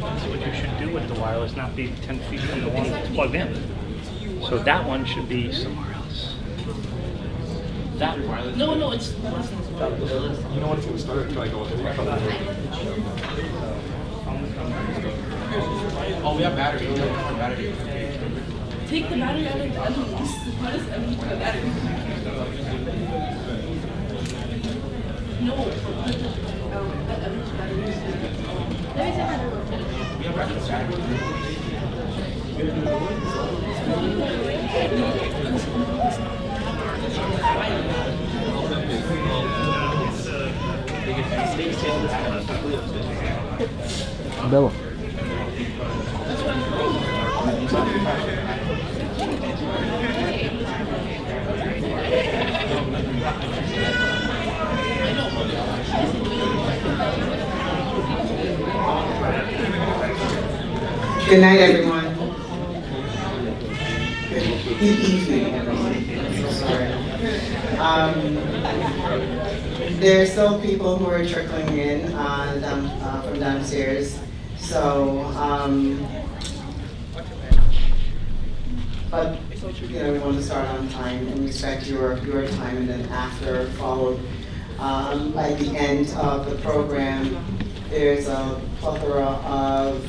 That's what you should do with the wireless, not be 10 feet from the one that's plugged in. So that one should be somewhere else. That wireless. No, it's. You know when it's going to start? Try to go with it. Oh, we have battery. We have battery. Take the battery out of the least. What is the battery? No. We have battery. Bella. Good night, everyone. Good evening, everyone. Sorry. There are still people who are trickling in from downstairs. So, but we want to start on time and respect your time, and then after followed at the end of the program, there's a plethora of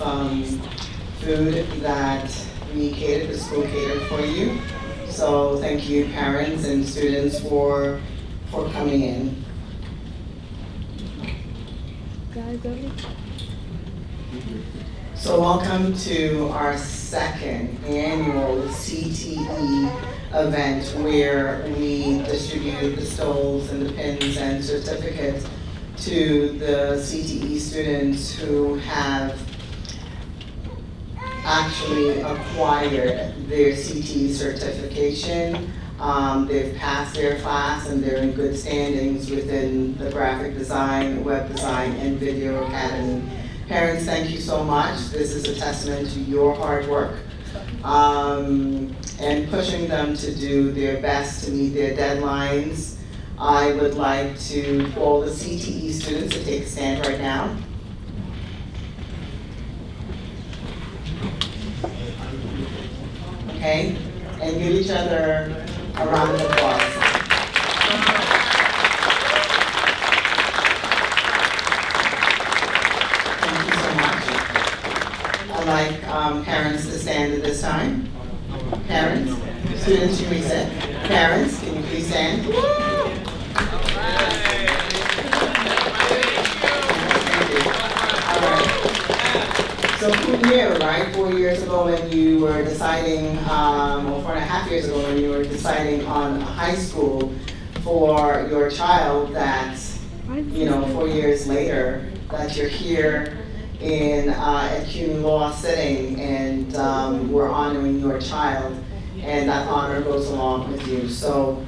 food that we catered, the school catered for you. So thank you, parents and students, for coming in. So welcome to our second annual CTE event, where we distribute the stoles and the pins and certificates to the CTE students who have actually acquired their CTE certification. They've passed their class and they're in good standings within the graphic design, web design, and video academy. Parents, thank you so much. This is a testament to your hard work and pushing them to do their best to meet their deadlines. I would like to call the CTE students to take a stand right now. Okay, and give each other a round of applause. Thank you so much. I'd like parents to stand at this time. Parents, students, you may sit. Parents, can you please stand? So CUNY, right, 4 years ago when you were deciding, or 4.5 years ago when you were deciding on high school for your child, that, 4 years later, that you're here at CUNY Law sitting, and we're honoring your child, and that honor goes along with you. So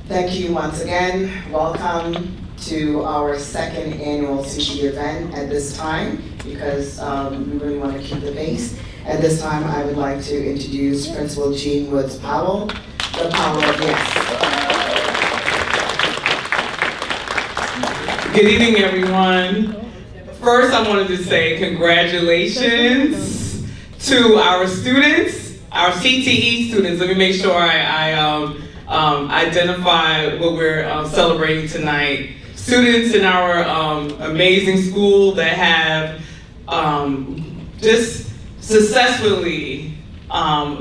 thank you once again. Welcome to our second annual CTE event at this time, because we really want to keep the pace. At this time, I would like to introduce Principal Jean Woods Powell, the power of yes. Good evening, everyone. First, I wanted to say congratulations to our students, our CTE students. Let me make sure I identify what we're celebrating tonight. Students in our amazing school that have just successfully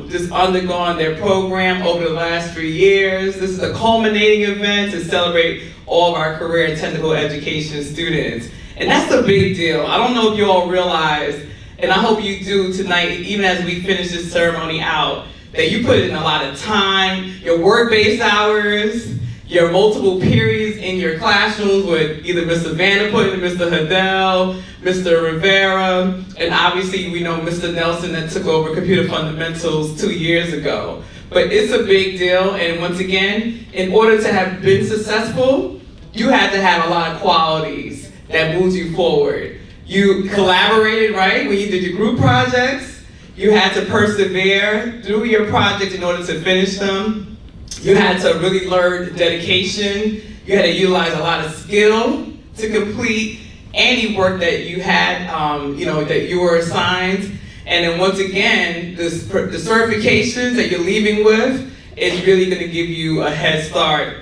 just undergone their program over the last 3 years. This is a culminating event to celebrate all of our career and technical education students. And that's a big deal. I don't know if you all realize, and I hope you do tonight, even as we finish this ceremony out, that you put in a lot of time, your work-based hours, your multiple periods in your classrooms with either Mr. Vanderput, Mr. Hadell, Mr. Rivera, and obviously we know Mr. Nelson that took over Computer Fundamentals 2 years ago. But it's a big deal, and once again, in order to have been successful, you had to have a lot of qualities that moved you forward. You collaborated, right, when you did your group projects. You had to persevere through your project in order to finish them. You had to really learn dedication. You had to utilize a lot of skill to complete any work that you had, that you were assigned. And then once again, the certifications that you're leaving with is really gonna give you a head start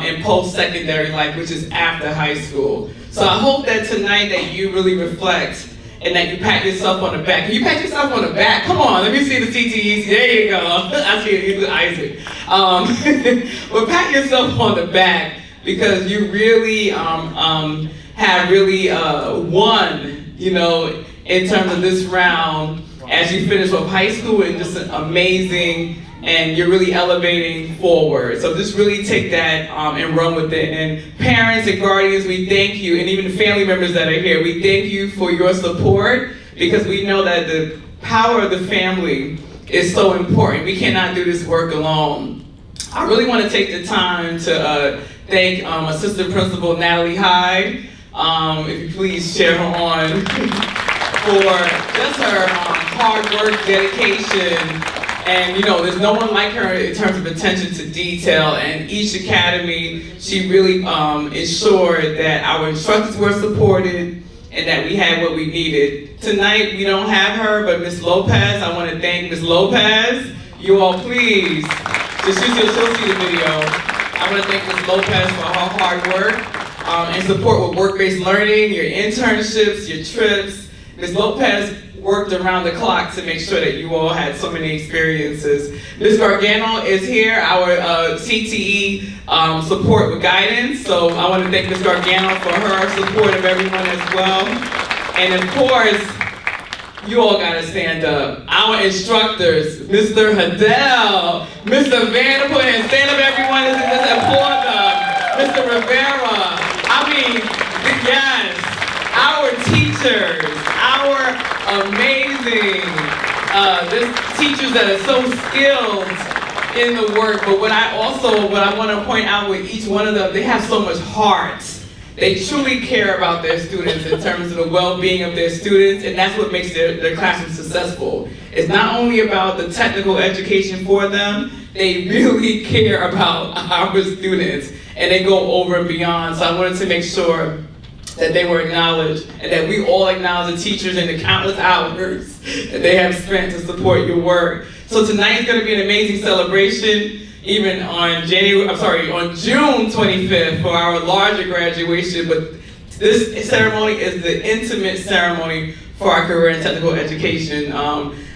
in post-secondary life, which is after high school. So I hope that tonight that you really reflect and that you pat yourself on the back. Can you pat yourself on the back? Come on, let me see the CTE. There you go. I see you, Isaac. Well, pat yourself on the back because you really have really won, in terms of this round as you finish up high school, and just amazing, and you're really elevating forward. So just really take that and run with it. And parents and guardians, we thank you, and even family members that are here, we thank you for your support, because we know that the power of the family is so important. We cannot do this work alone. I really want to take the time to thank Assistant Principal Natalie Hyde. If you please share her on for just her hard work, dedication, and there's no one like her in terms of attention to detail. And each academy, she really ensured that our instructors were supported and that we had what we needed. Tonight we don't have her, but Ms. Lopez, I want to thank Ms. Lopez. You all please, she'll see the video. I want to thank Ms. Lopez for her hard work and support with work-based learning, your internships, your trips. Ms. Lopez worked around the clock to make sure that you all had so many experiences. Ms. Gargano is here, our CTE support with guidance. So I want to thank Ms. Gargano for her support of everyone as well. And of course, you all gotta stand up. Our instructors, Mr. Hadell, Mr. Vanderput, and stand up everyone, let's applaud them. Mr. Rivera, yes, our teachers, our amazing teachers that are so skilled in the work. But what I want to point out with each one of them, they have so much heart. They truly care about their students in terms of the well-being of their students, and that's what makes their classroom successful. It's not only about the technical education for them, they really care about our students, and they go over and beyond. So I wanted to make sure that they were acknowledged, and that we all acknowledge the teachers and the countless hours that they have spent to support your work. So tonight is going to be an amazing celebration, even on June 25th for our larger graduation. But this ceremony is the intimate ceremony for our career and technical education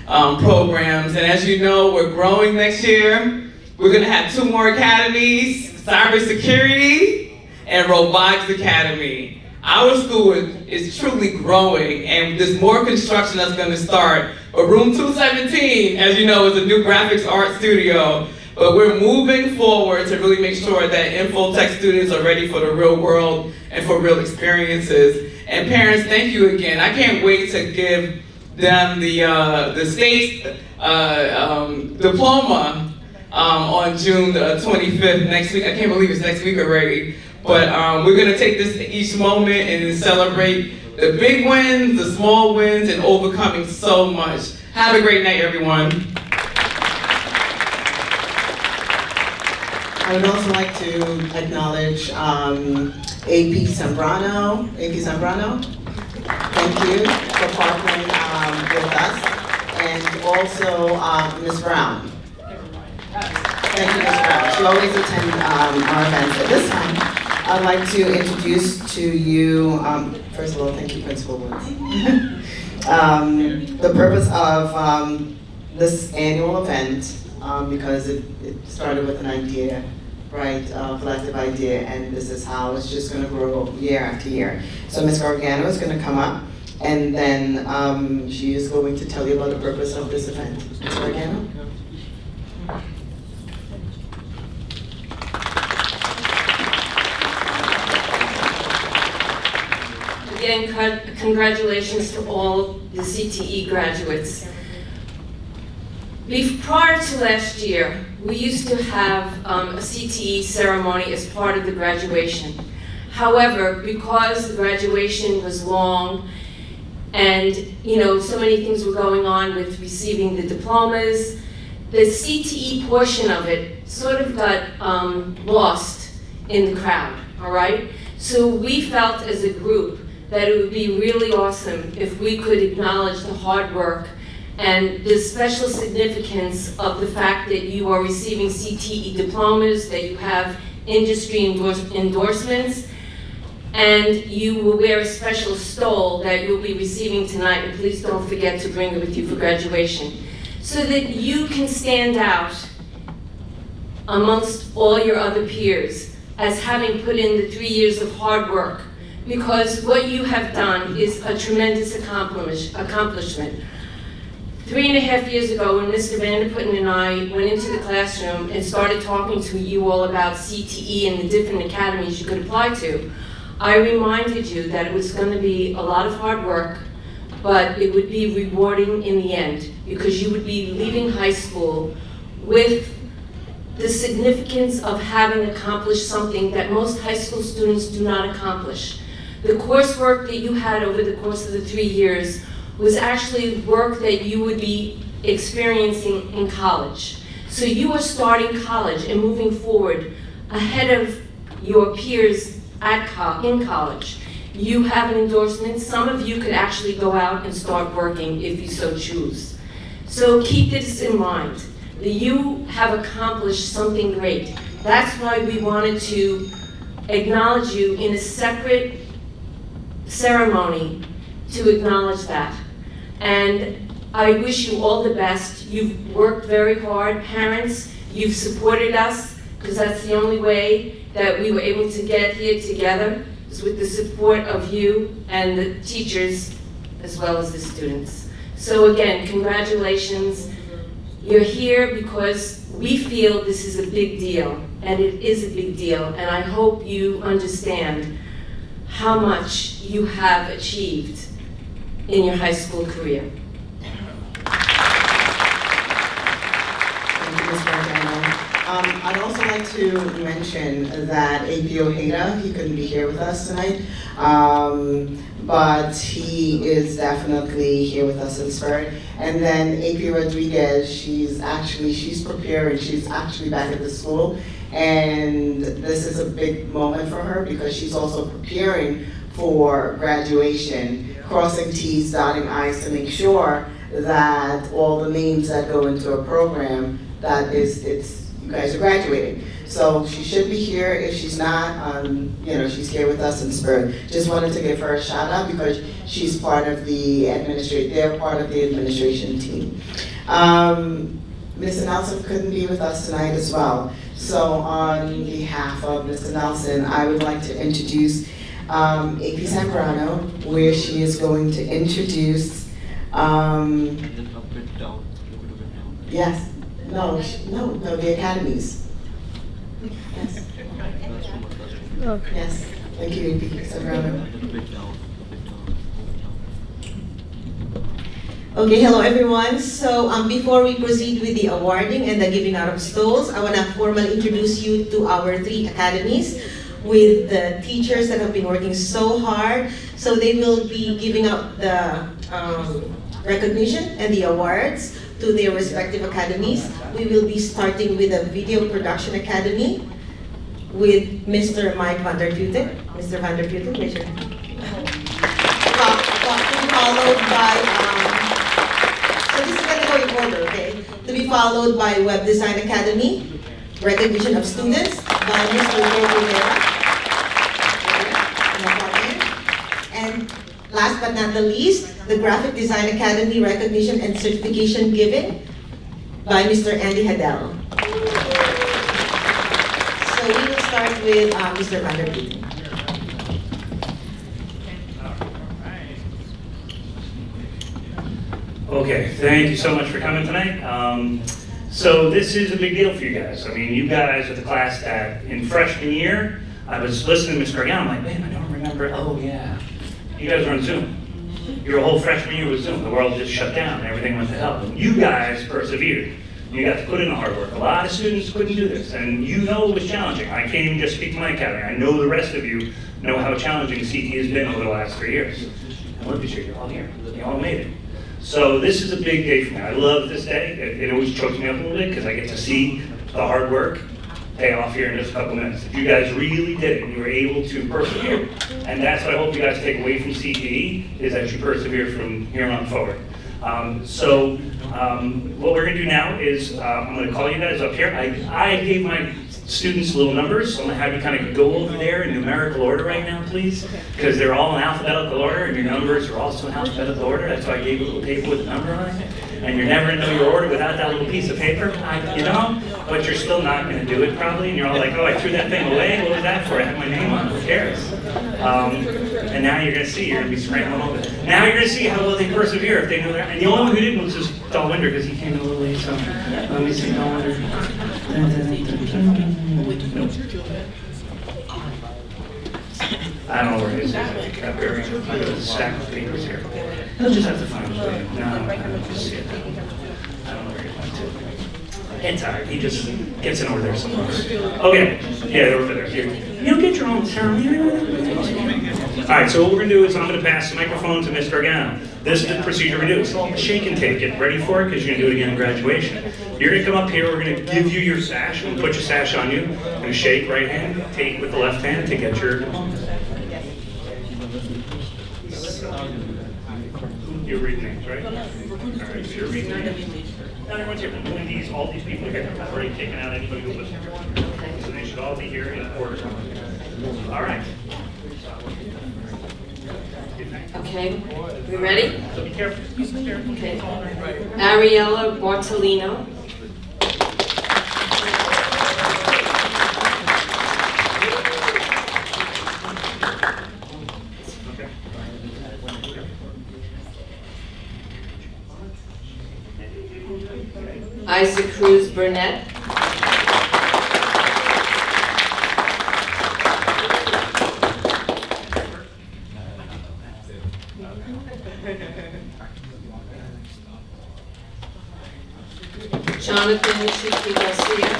programs. And as you know, we're growing next year. We're going to have 2 more academies: cybersecurity and robotics academy. Our school is truly growing, and there's more construction that's going to start. But room 217, as you know, is a new graphics art studio. But we're moving forward to really make sure that infotech students are ready for the real world and for real experiences. And parents, thank you again. I can't wait to give them the state diploma on June 25th next week. I can't believe it's next week already. But we're going to take this each moment and celebrate the big wins, the small wins, and overcoming so much. Have a great night, everyone. I would also like to acknowledge AP Zambrano. AP Zambrano, thank you for partnering with us. And also Ms. Brown. Thank you, Ms. Brown. She always attends our events. At this time, I'd like to introduce to you, first of all, thank you, Principal Woods. The purpose of this annual event, because it started with an idea, right, a collective idea, and this is how it's just going to grow year after year. So Ms. Gargano is going to come up, and then she is going to tell you about the purpose of this event. Ms. Gargano? again, congratulations to all the CTE graduates. Prior to last year, we used to have a CTE ceremony as part of the graduation. However, because the graduation was long and so many things were going on with receiving the diplomas, the CTE portion of it sort of got lost in the crowd, all right? So we felt as a group that it would be really awesome if we could acknowledge the hard work and the special significance of the fact that you are receiving CTE diplomas, that you have industry endorsements, and you will wear a special stole that you'll be receiving tonight, and please don't forget to bring it with you for graduation, so that you can stand out amongst all your other peers as having put in the 3 years of hard work, because what you have done is a tremendous accomplishment. 3.5 years ago, when Mr. Vanderputten and I went into the classroom and started talking to you all about CTE and the different academies you could apply to, I reminded you that it was going to be a lot of hard work, but it would be rewarding in the end, because you would be leaving high school with the significance of having accomplished something that most high school students do not accomplish. The coursework that you had over the course of the 3 years was actually work that you would be experiencing in college. So you are starting college and moving forward ahead of your peers in college. You have an endorsement. Some of you could actually go out and start working if you so choose. So keep this in mind, that you have accomplished something great. That's why we wanted to acknowledge you in a separate ceremony to acknowledge that. And I wish you all the best. You've worked very hard. Parents, you've supported us, because that's the only way that we were able to get here together, is with the support of you and the teachers, as well as the students. So again, congratulations. You're here because we feel this is a big deal, and it is a big deal, and I hope you understand how much you have achieved in your high school career. Thank you, Ms. Gargano. I'd also like to mention that A.P. Ojeda, he couldn't be here with us tonight, but he is definitely here with us in spirit. And then A.P. Rodriguez, she's preparing, she's actually back at the school, and this is a big moment for her because she's also preparing for graduation, crossing T's, dotting I's to make sure that all the names that go into a program, you guys are graduating. So she should be here. If she's not, she's here with us in spirit. Just wanted to give her a shout out because she's part of they're part of the administration team. Mr. Nelson couldn't be with us tonight as well. So on behalf of Mr. Nelson, I would like to introduce A.P. Zambrano, where she is going to introduce, yes, no, the academies. Yes. Yes, thank you, A.P. Zambrano. Okay, hello everyone. So before we proceed with the awarding and the giving out of stoles, I want to formally introduce you to our 3 academies with the teachers that have been working so hard. So they will be giving out the recognition and the awards to their respective academies. We will be starting with the Video Production Academy with Mr. Mike van der Putten. Mr. van der Putten, raise your hand. Followed by, so this is going to go in order, okay? To be followed by Web Design Academy, recognition of students by Mr. Joe Rivera. And last but not the least, the Graphic Design Academy recognition and certification given by Mr. Andy Hadel. So we will start with Mr. van der Putten. Okay, thank you so much for coming tonight. So this is a big deal for you guys. I mean, you guys are the class that in freshman year, I was listening to Ms. Gargano, I'm like, man, I don't remember, oh yeah. You guys were on Zoom. Your whole freshman year was Zoom. The world just shut down and everything went to hell. And you guys persevered. You got to put in the hard work. A lot of students couldn't do this, and you know it was challenging. I can't even just speak to my academy. I know the rest of you know how challenging CTE has been over the last 3 years. And look at you, you're all here. You all made it. So this is a big day for me. I love this day. It always chokes me up a little bit because I get to see the hard work pay off here in just a couple minutes. If you guys really did it and you were able to persevere, and that's what I hope you guys take away from CTE, is that you persevere from here on forward. What we're gonna do now is, I'm gonna call you guys up here. I gave my students little numbers, so I'm gonna have you kind of go over there in numerical order right now, please, because they're all in alphabetical order, and your numbers are also in alphabetical order. That's why I gave you a little paper with a number on it. And you're never gonna know your order without that little piece of paper, you know? But you're still not gonna do it probably, and you're all like, oh, I threw that thing away, what was that for? I have my name on it, who cares? And now you're gonna see, you're gonna be scrambling over it. Now you're gonna see how well they persevere if they know that. And the only one who didn't was just Dalwinder, because he came in a little late, so let me see Dalwinder. I don't know where it is. I got a stack of papers here. He'll just have to find his way. No, I don't just see it. I don't know where he went to. It's alright, he just gets in over there somewhere. Okay, yeah, they're over there. Here. You don't get your own ceremony. Alright, so what we're going to do is I'm going to pass the microphone to Mr. Organo. This is the procedure we do. It's called shake and take. Get ready for it because you're going to do it again in graduation. You're going to come up here, we're going to give you your sash. We're going to put your sash on you. We're going to shake right hand, take with the left hand to get your... You're reading names, right? Alright, so you're reading names. Now everyone's here. All these people here. I've already taken out anybody who was here. So they should all be here in order. Alright. Okay, we ready? So be careful. Okay. Ariella Bartolino. Isaac Cruz Burnett. Jonathan Chiqui Garcia.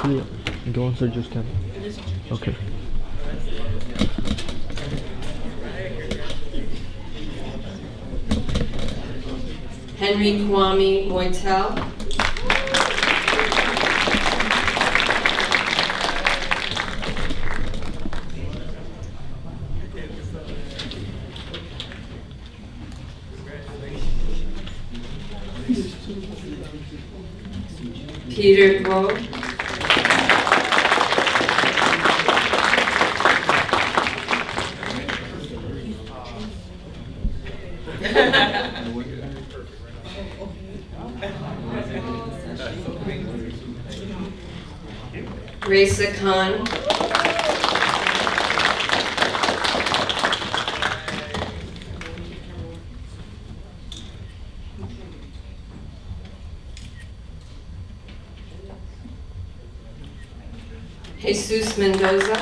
Yeah, the ones that just came. Okay. Henry Kwame Moitel. Peter Grove. Raisa Khan. Jesus Mendoza.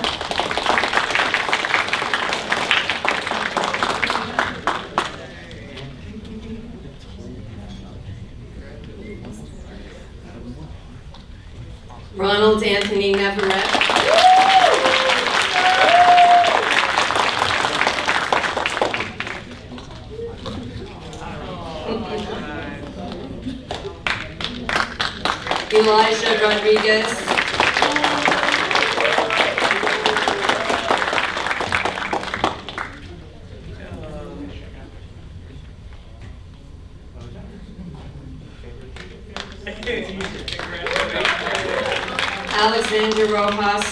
Ronald Anthony Navarrete. Elijah Rodriguez. Alexander Rojas.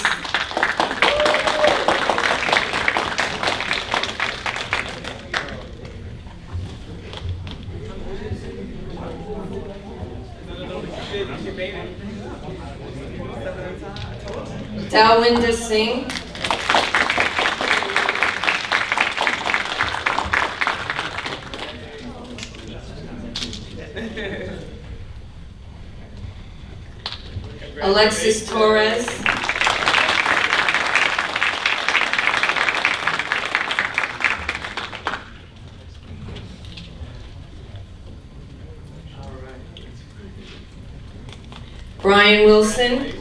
Dalwinder Singh. Alexis Torres. Brian Wilson.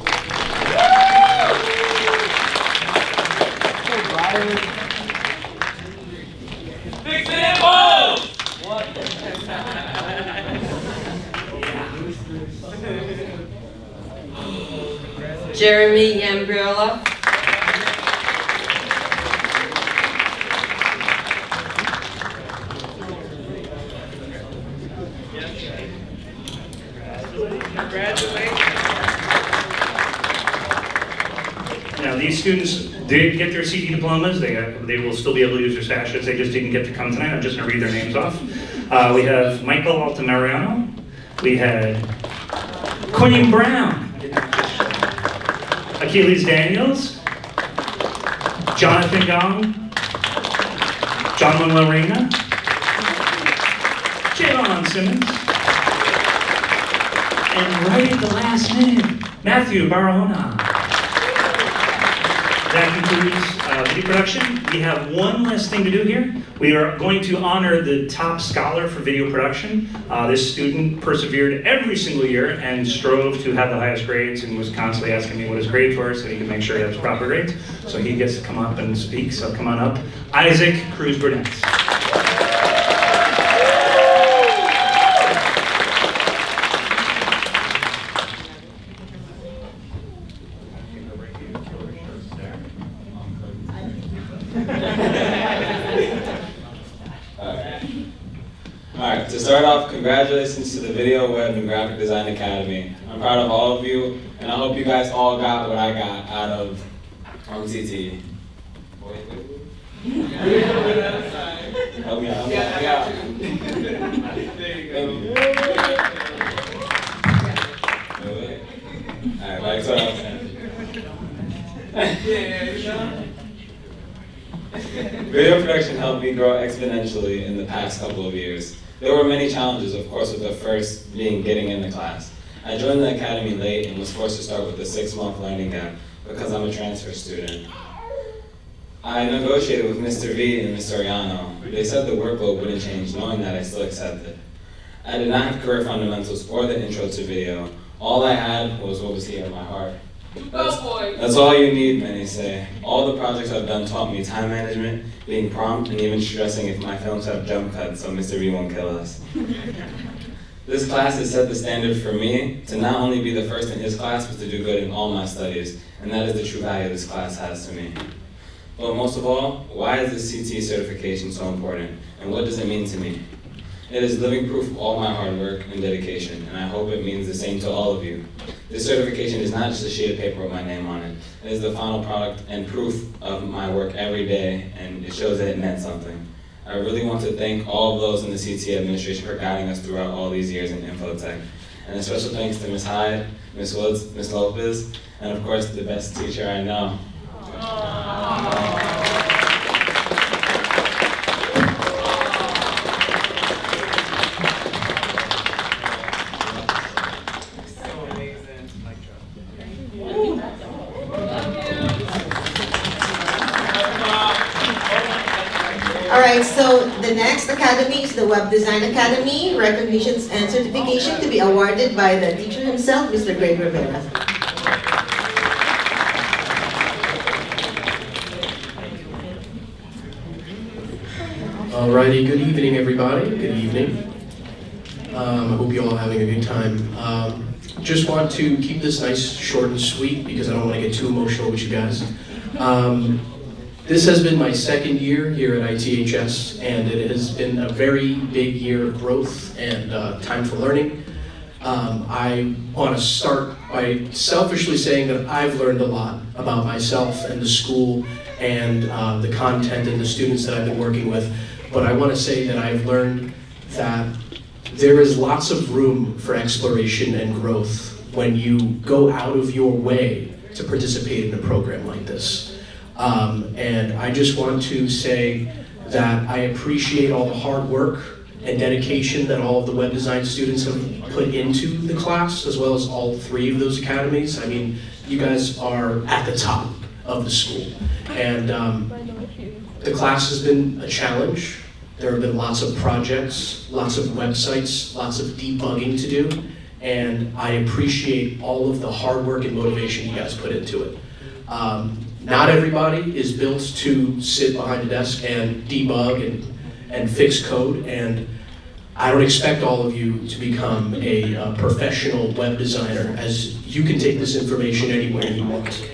Jeremy Yambrilla. Now, these students did get their CTE diplomas. They will still be able to use their sashes. They just didn't get to come tonight. I'm just going to read their names off. We have Michael Altamirano. We had Quinn Brown. Achilles Daniels. Jonathan Gong. John Manuel Reyna. Javon Simmons. And right at the last minute, Matthew Barahona. That concludes video production. We have one last thing to do here. We are going to honor the top scholar for video production. This student persevered every single year and strove to have the highest grades and was constantly asking me what his grades were so he could make sure he had his proper grades. So he gets to come up and speak, so come on up. Isaac Cruz Burnett. Alright, to start off, congratulations to the Video, Web, and Graphic Design Academy. I'm proud of all of you, and I hope you guys all got what I got out of CTE. Help me out. Alright, that's what I was saying. Video production helped me grow exponentially in the past couple of years. There were many challenges, of course, with the first being getting into class. I joined the academy late and was forced to start with a 6-month learning gap because I'm a transfer student. I negotiated with Mr. V and Mr. Ariano. They said the workload wouldn't change, knowing that I still accepted. I did not have career fundamentals or the intro to video. All I had was what was here in my heart. That's all you need, many say. All the projects I've done taught me time management, being prompt, and even stressing if my films have jump cuts so Mr. V won't kill us. This class has set the standard for me to not only be the first in his class, but to do good in all my studies, and that is the true value this class has to me. But most of all, why is this CTE certification so important, and what does it mean to me? It is living proof of all my hard work and dedication, and I hope it means the same to all of you. This certification is not just a sheet of paper with my name on it. It is the final product and proof of my work every day, and it shows that it meant something. I really want to thank all of those in the CTE administration for guiding us throughout all these years in infotech. And a special thanks to Ms. Hyde, Ms. Woods, Ms. Lopez, and of course the best teacher I know. Alright, so the next academy is the Web Design Academy, recognitions and certification to be awarded by the teacher himself, Mr. Greg Rivera. Alrighty, good evening everybody, good evening. I hope you all are having a good time. Just want to keep this nice, short and sweet because I don't want to get too emotional with you guys. This has been my second year here at ITHS, and it has been a very big year of growth and time for learning. I want to start by selfishly saying that I've learned a lot about myself and the school and the content and the students that I've been working with. But I want to say that I've learned that there is lots of room for exploration and growth when you go out of your way to participate in a program like this. And I just want to say that I appreciate all the hard work and dedication that all of the web design students have put into the class, as well as all 3 of those academies. I mean, you guys are at the top of the school. And the class has been a challenge. There have been lots of projects, lots of websites, lots of debugging to do. and I appreciate all of the hard work and motivation you guys put into it. Not everybody is built to sit behind a desk and debug and fix code, and I don't expect all of you to become a professional web designer, as you can take this information anywhere you want.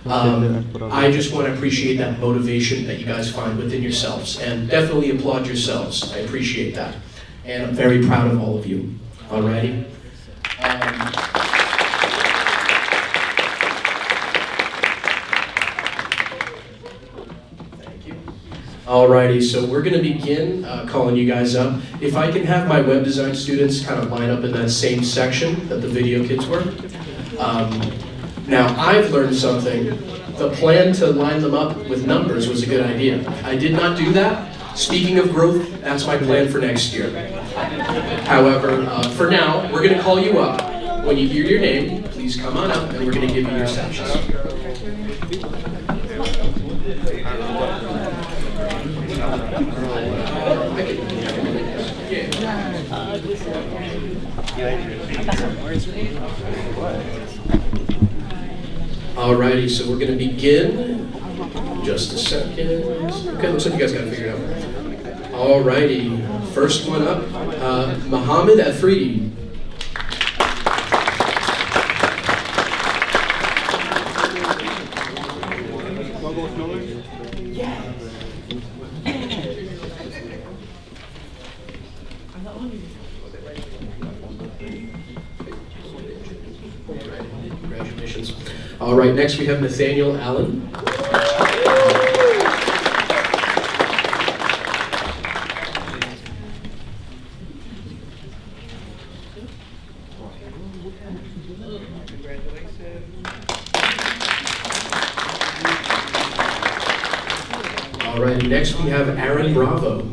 I just want to appreciate that motivation that you guys find within yourselves, and definitely applaud yourselves. I appreciate that, and I'm very proud of all of you. Alrighty. Alrighty, so we're going to begin calling you guys up. If I can have my web design students kind of line up in that same section that the video kids were. Now, I've learned something. The plan to line them up with numbers was a good idea. I did not do that. Speaking of growth, that's my plan for next year. However, for now, we're going to call you up. When you hear your name, please come on up and we're going to give you your sections. Alrighty, so we're going to begin. Just a second. Okay, looks like you guys got it figured out. Alrighty, first one up, Mohammed Afridi. Congratulations. All right, next we have Nathaniel Allen. All right, next we have Aaron Bravo.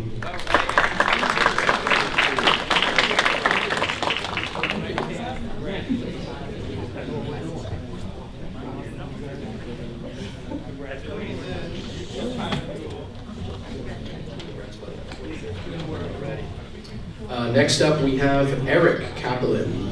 Next up, we have Eric Kaplan.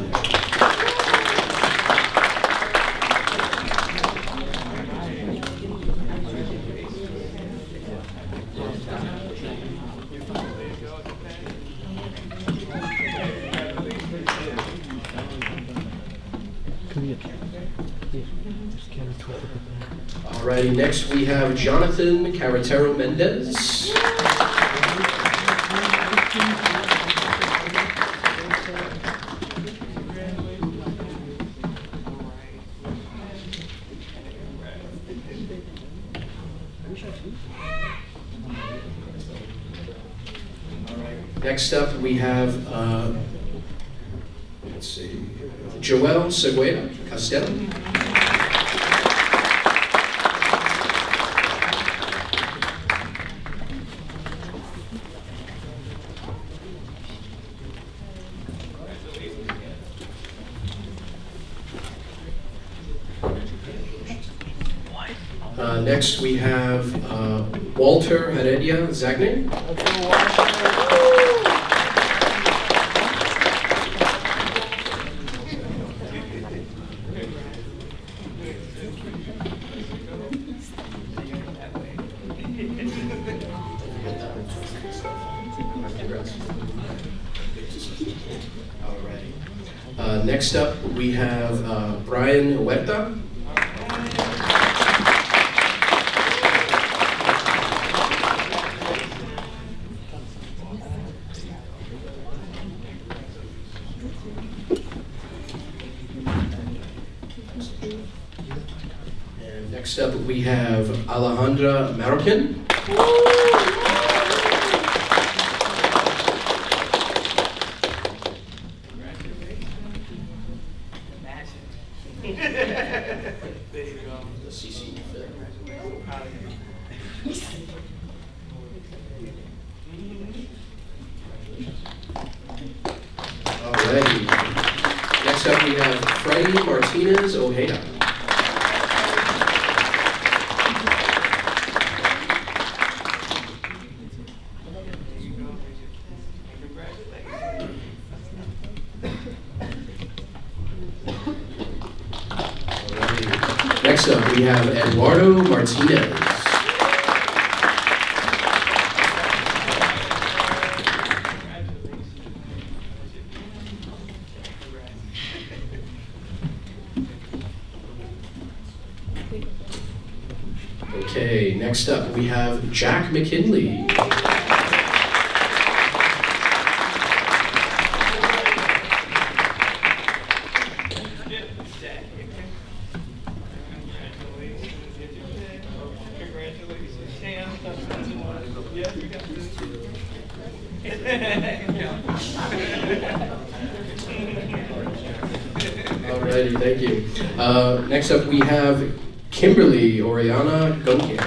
Alrighty, next we have Jonathan Carretero Mendez. Next up, we have, let's see, Joel Segueda Castello. Next, we have Walter Heredia Zagne. Next up, we have Brian Huerta. And next up, we have Alejandra Marroquin. Alrighty. Next up we have Freddie Martinez Ojeda. Next up, we have Eduardo Martinez. Okay, next up, we have Jack McKinley. Alrighty, thank you. Next up, we have Kimberly Oriana Gunkin.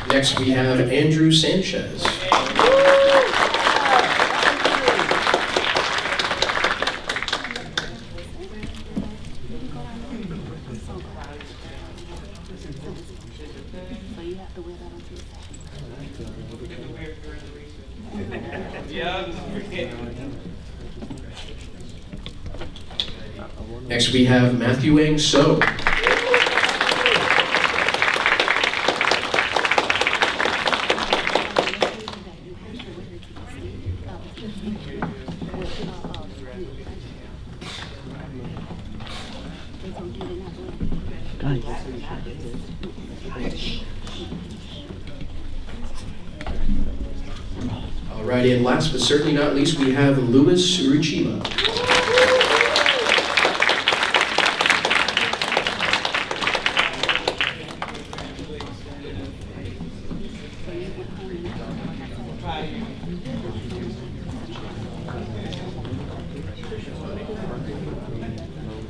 Next, we have Andrew Sanchez. Next, we have Matthew Wang So. Alrighty, and last but certainly not least, we have Louis Uruchima.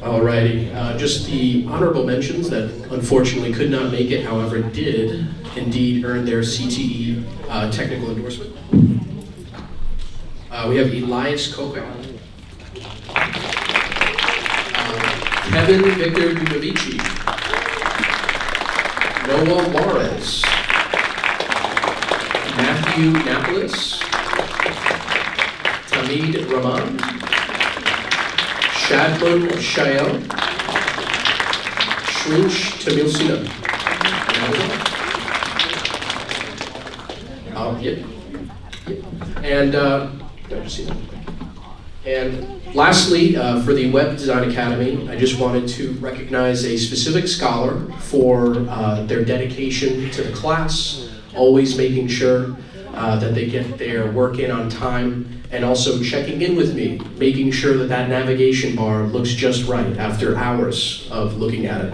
Alrighty, just the honorable mentions that unfortunately could not make it, however did indeed earn their CTE technical endorsement. We have Elias Kopek, Kevin Victor Dudovici, Noah Juarez, Matthew Napolis, Tamid Rahman, Shadman Shael, Shrinch Tamilsina. And lastly, for the Web Design Academy, I just wanted to recognize a specific scholar for their dedication to the class, always making sure that they get their work in on time, and also checking in with me, making sure that that navigation bar looks just right after hours of looking at it.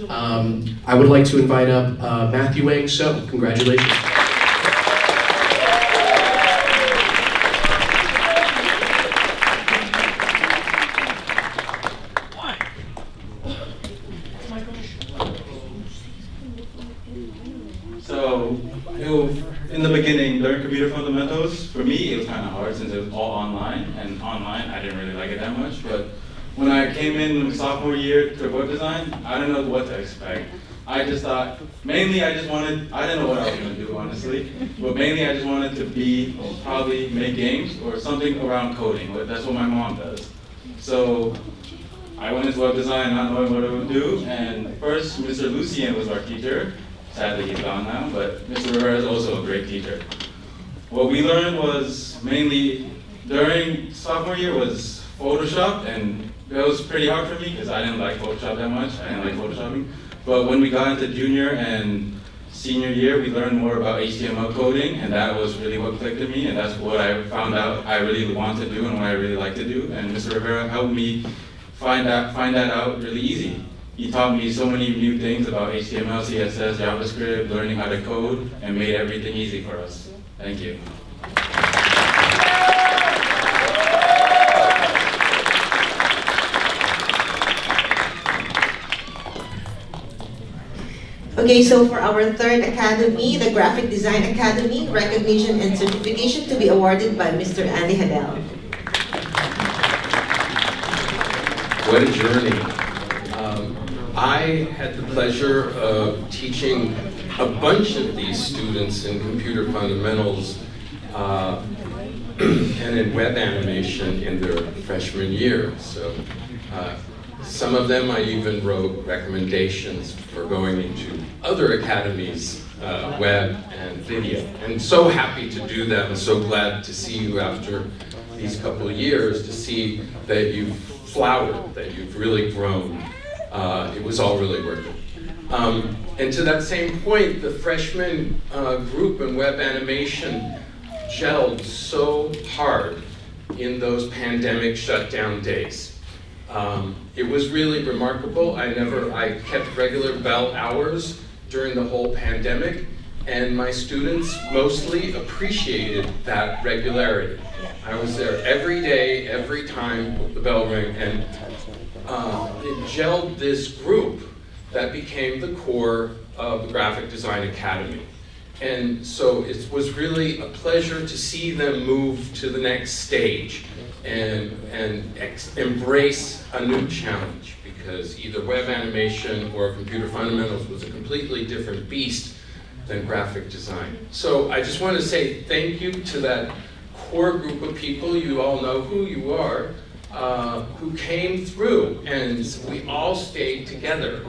I would like to invite up Matthew Wang So. Congratulations. So, in the beginning, learn computer fundamentals. For me, it was kind of hard since it was all online, and online, I didn't really like it that much. But when I came in sophomore year to web design, I didn't know what to expect. I just thought, mainly I didn't know what I was going to do, honestly, but mainly I just wanted to probably make games or something around coding. That's what my mom does. So I went into web design not knowing what I would do, and first, Mr. Lucien was our teacher. Sadly, he's gone now, but Mr. Rivera is also a great teacher. What we learned was mainly during sophomore year was Photoshop, and that was pretty hard for me because I didn't like Photoshop that much. I didn't like Photoshopping. But when we got into junior and senior year, we learned more about HTML coding, and that was really what clicked in me, and that's what I found out I really want to do and what I really like to do. And Mr. Rivera helped me find that out really easy. He taught me so many new things about HTML, CSS, JavaScript, learning how to code, and made everything easy for us. Thank you. Okay, so for our third academy, the Graphic Design Academy, recognition and certification to be awarded by Mr. Andy Hadel. What a journey. I had the pleasure of teaching a bunch of these students in computer fundamentals and in web animation in their freshman year. So some of them I even wrote recommendations for going into other academies, web and video. And so happy to do that and so glad to see you after these couple of years, to see that you've flowered, that you've really grown. It was all really worth it. And to that same point, the freshman group in web animation gelled so hard in those pandemic shutdown days. It was really remarkable. I kept regular bell hours during the whole pandemic, and my students mostly appreciated that regularity. I was there every day, every time the bell rang, and it gelled this group that became the core of the Graphic Design Academy. And so it was really a pleasure to see them move to the next stage and embrace a new challenge, because either web animation or computer fundamentals was a completely different beast than graphic design. So I just want to say thank you to that core group of people. You all know who you are, who came through, and we all stayed together.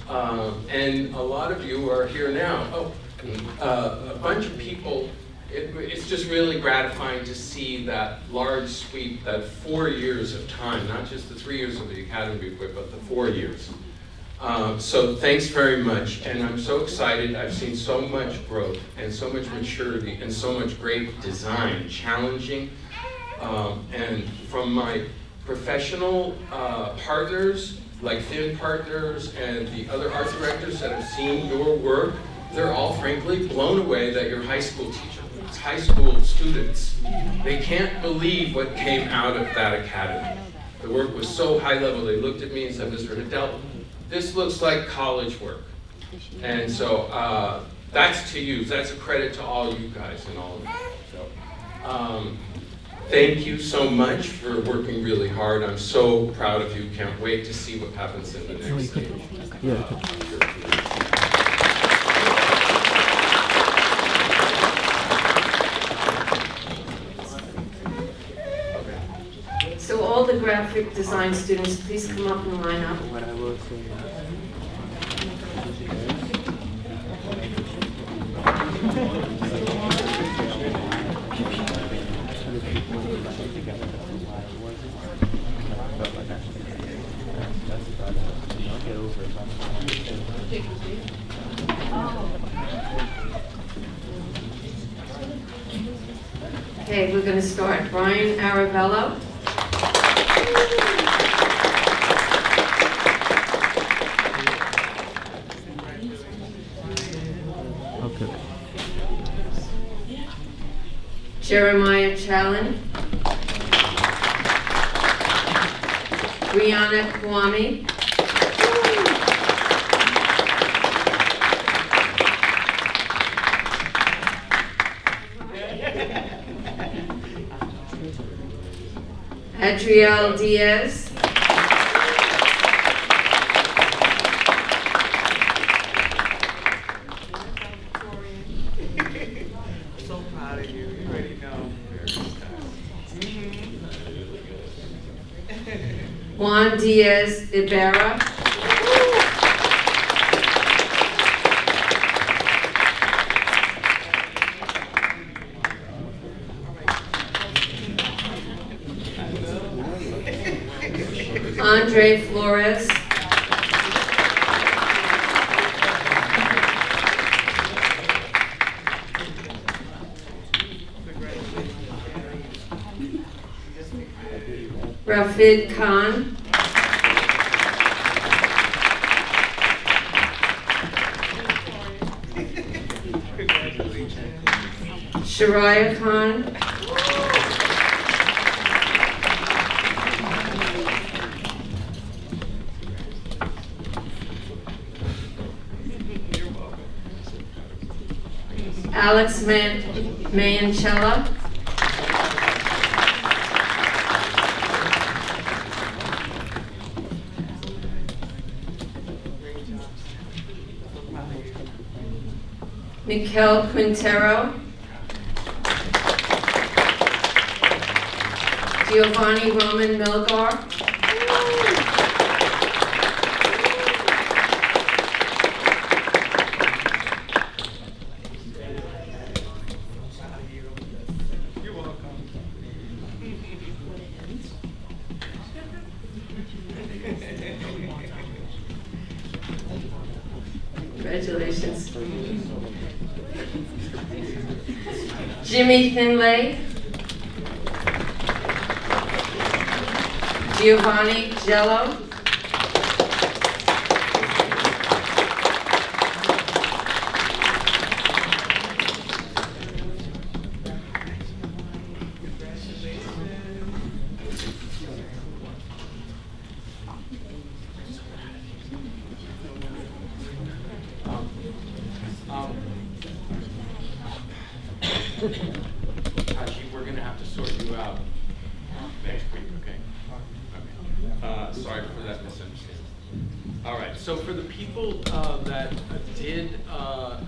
And a lot of you are here now. A bunch of people, it's just really gratifying to see that large sweep, that 4 years of time, not just the 3 years of the academy, but the 4 years. So thanks very much, and I'm so excited. I've seen so much growth and so much maturity and so much great design, challenging. And from my professional partners, like Thin Partners and the other art directors that have seen your work, they're all frankly blown away that you're high school teacher. It's high school students. They can't believe what came out of that academy. The work was so high level, they looked at me and said, Mr. Hadel, this looks like college work. And so that's to you. That's a credit to all you guys and all of you. So, thank you so much for working really hard. I'm so proud of you. Can't wait to see what happens in the next stage. So all the graphic design students, please come up and line up. Okay, we're going to start. Brian Arabello. Okay. Jeremiah Challen. Brianna Kwame. Adriel Diaz. So proud of you. You already know. Juan Diaz Ibarra. Andre Flores. Rafid Khan. Shariah Khan. Alex Mancella. Mikel Quintero. Giovanni Roman Milgar. Congratulations. Jimmy Finlay. Giovanni Jello. Haji, we're going to have to sort you out next week, okay? Okay. Sorry for that misunderstanding. All right, so for the people that did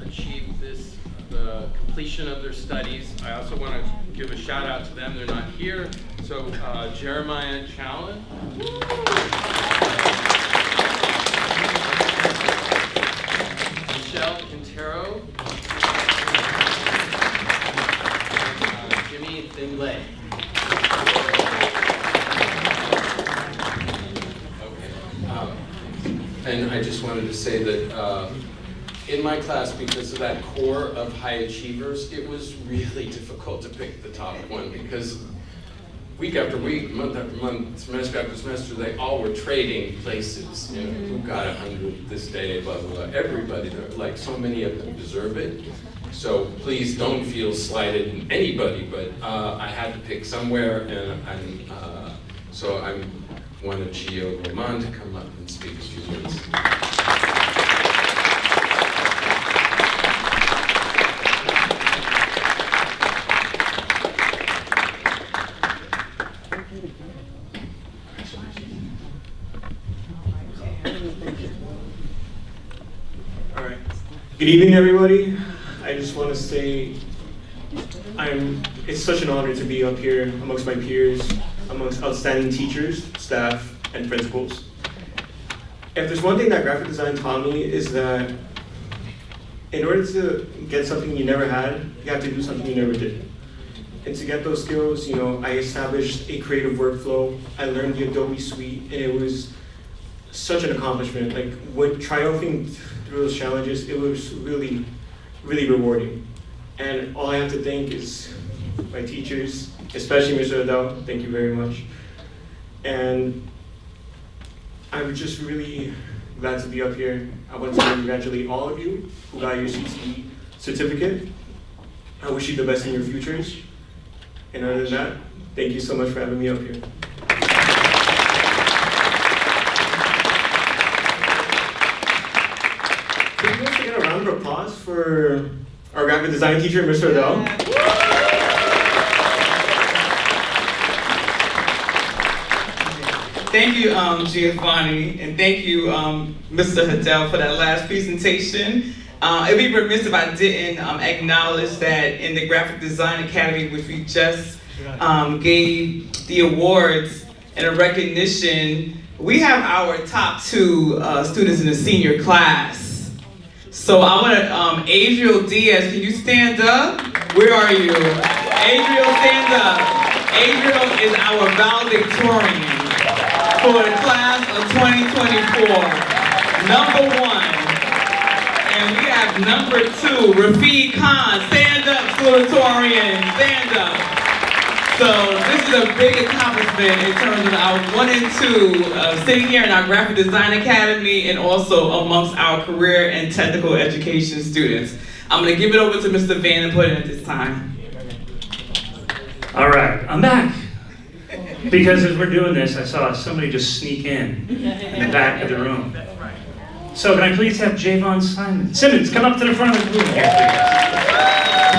achieve this, the completion of their studies, I also want to give a shout out to them. They're not here. So Jeremiah Challen. Michelle Quintero. Jimmy Finlay. And I just wanted to say that in my class, because of that core of high achievers, it was really difficult to pick the top one because week after week, month after month, semester after semester, they all were trading places. You know, who got 100 this day, blah, blah, blah. Everybody, like so many of them deserve it. So please don't feel slighted in anybody, but I had to pick somewhere, and so I wanted Gio Roman to come up and speak a few words. All right. Good evening, everybody. I just want to say it's such an honor to be up here amongst my peers, amongst outstanding teachers, staff, and principals. If there's one thing that graphic design taught me is that in order to get something you never had, you have to do something you never did. And to get those skills, you know, I established a creative workflow. I learned the Adobe Suite, and it was such an accomplishment. Like, when triumphing through those challenges, it was really, really rewarding. And all I have to thank is my teachers, especially Mr. Adele. Thank you very much. And I'm just really glad to be up here. I want to congratulate all of you who got your CTE certificate. I wish you the best in your futures. And other than that, thank you so much for having me up here. Can you guys get a round of applause for our graphic design teacher, Mr. Adele? Thank you, Giovanni, and thank you, Mr. Hadel, for that last presentation. It'd be remiss if I didn't acknowledge that in the Graphic Design Academy, which we just gave the awards and a recognition, we have our top 2 students in the senior class. So I want to, Adriel Diaz, can you stand up? Where are you? Adriel, stand up. Adriel is our valedictorian for the class of 2024, number 1. And we have number 2, Rafiq Khan. Stand up, salutatorian, stand up. So this is a big accomplishment in terms of our 1 and 2 sitting here in our Graphic Design Academy and also amongst our career and technical education students. I'm gonna give it over to Mr. Van Putten at this time. All right, I'm back. Because as we're doing this, I saw somebody just sneak in the back of the room. So can I please have Javon Simmons come up to the front of the room here, please?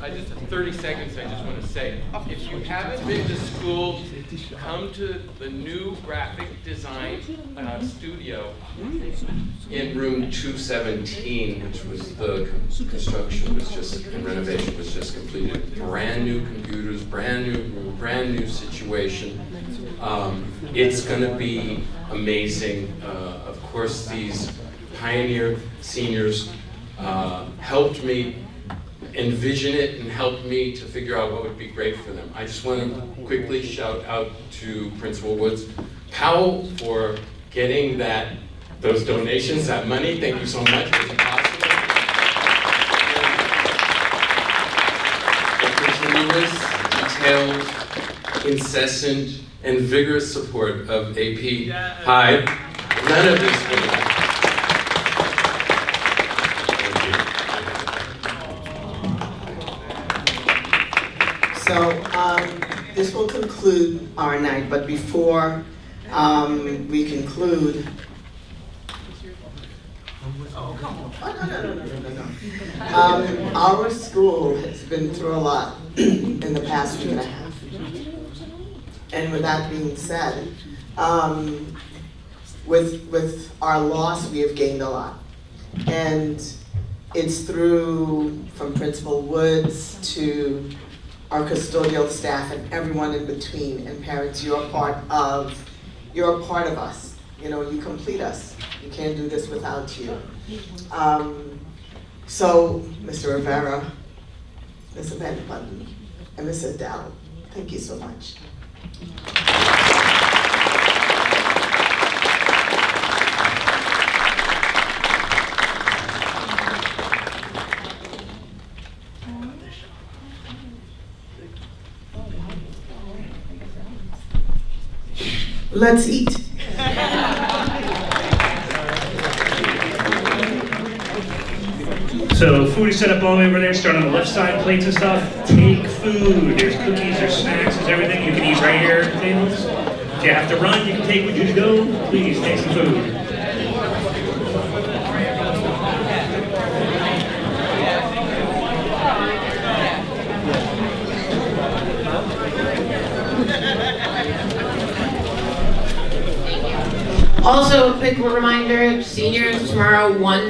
I just have 30 seconds. I just want to say, if you haven't been to school, come to the new graphic design studio in room 217, which was the construction was just and renovation was just completed. Brand new computers, brand new situation. It's going to be amazing. Of course, these pioneer seniors helped me envision it and helped me to figure out what would be great for them. I just want to quickly shout out to Principal Woods Powell for getting those donations, that money. Thank you so much. It was possible. And continuous, detailed, incessant, and vigorous support of AP Hive. None of this would happen. So this will conclude our night, but before we conclude, our school has been through a lot in the past week and a half. And with that being said, with our loss, we have gained a lot. And it's through, from Principal Woods to our custodial staff and everyone in between, and parents, you're a part of us. You know, you complete us. We can't do this without you. So, Mr. Rivera, Ms. Van Button, and Ms. Adele, thank you so much. Let's eat. So food is set up all the way over there. Start on the left side, plates and stuff. Take food. There's cookies, there's snacks, there's everything. You can eat right here at the tables. If you have to run, you can take with you to go. Please, take some food. Also, a quick reminder, seniors tomorrow, 1